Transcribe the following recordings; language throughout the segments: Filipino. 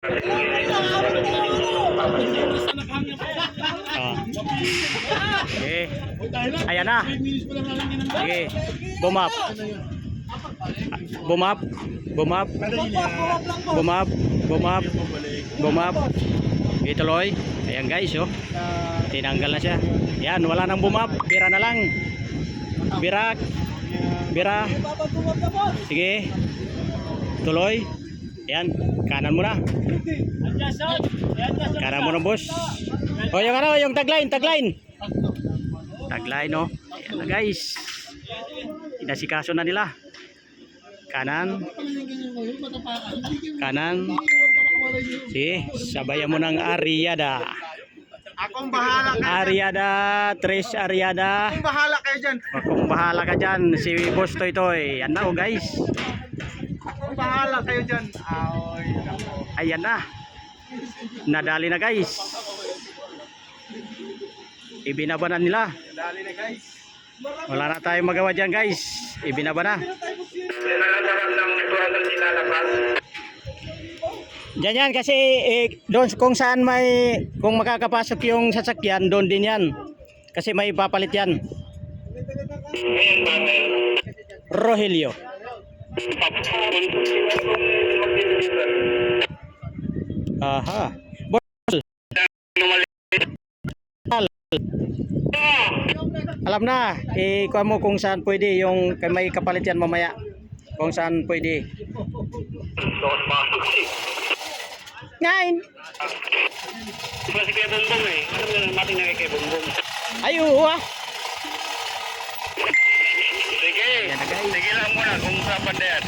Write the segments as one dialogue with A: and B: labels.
A: Oh. Okay. Ayan na. Sige. Bumap. Bumap. Bumap. Bumap. Bumap. Bumap. Ituloy. Ayan guys, oh. Tinanggal na siya. Ayan, wala nang bumap. Bira na lang. Birak. Bira. Sige. Tuloy. Ayan, kanan mo na. Kanan mo na, boss. O, yung ano, yung tagline, tagline. Tagline, no. Ayan na, guys. Inasikaso na nila. Kanan. Kanan. Sige, sabayan mo ng Ariada.
B: Akong bahala kayo
A: Ariada, Tres Ariada.
B: Akong bahala kayo dyan.
A: Akong bahala ka dyan. Si Boss Toy Toy. Yan na, oh, guys.
B: Akong bahala kayo dyan. Ay, nako.
A: Ayan na. Nadali na, guys. Ibinaba na nila.
B: Dali na guys.
A: Wala na tayong magawa dyan, guys. Ibinaba na. Diyan yan kasi doon kung saan may kung makakapasok yung sasakyan doon din yan. Kasi may papalit yan. Rogelio. Aha. Alam na, kuha mo kung saan pwede yung may kapalit yan mamaya. Kung saan pwede. Ngayon.
C: Kasi kaya bumbong eh. Alam mo na mating na kay bumbong.
A: Ay, oo ah.
C: Sige. Sige lang muna kung saan na yan.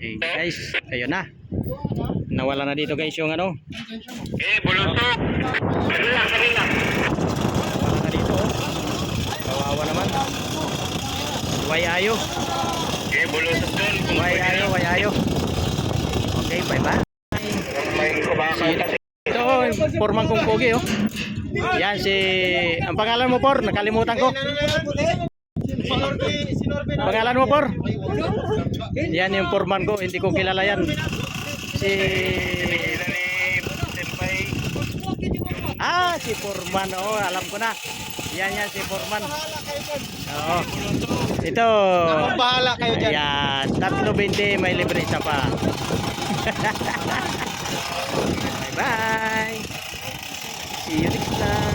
A: Okay, guys, ayun na. Nawala na dito guys yung ano.
C: Bulusok. Kanina.
A: Nawala na dito. Kawawa naman. Wayayo.
C: Bulusok dun.
A: Wayayo. Okay, bye-bye. Ito, pormang kong pogi, oh. Yan si... Ang pangalan mo, Por? Nakalimutan ko. Pangalan mo, Por? Yan yung porman ko. Hindi ko kilala yan. Si Porman. Oh, alam ko na. Yan si Porman. Oo. Ito.
B: Akong bahala kayo dyan.
A: Ayan. 3.20 may libre isa pa. Bye bye. See you next time.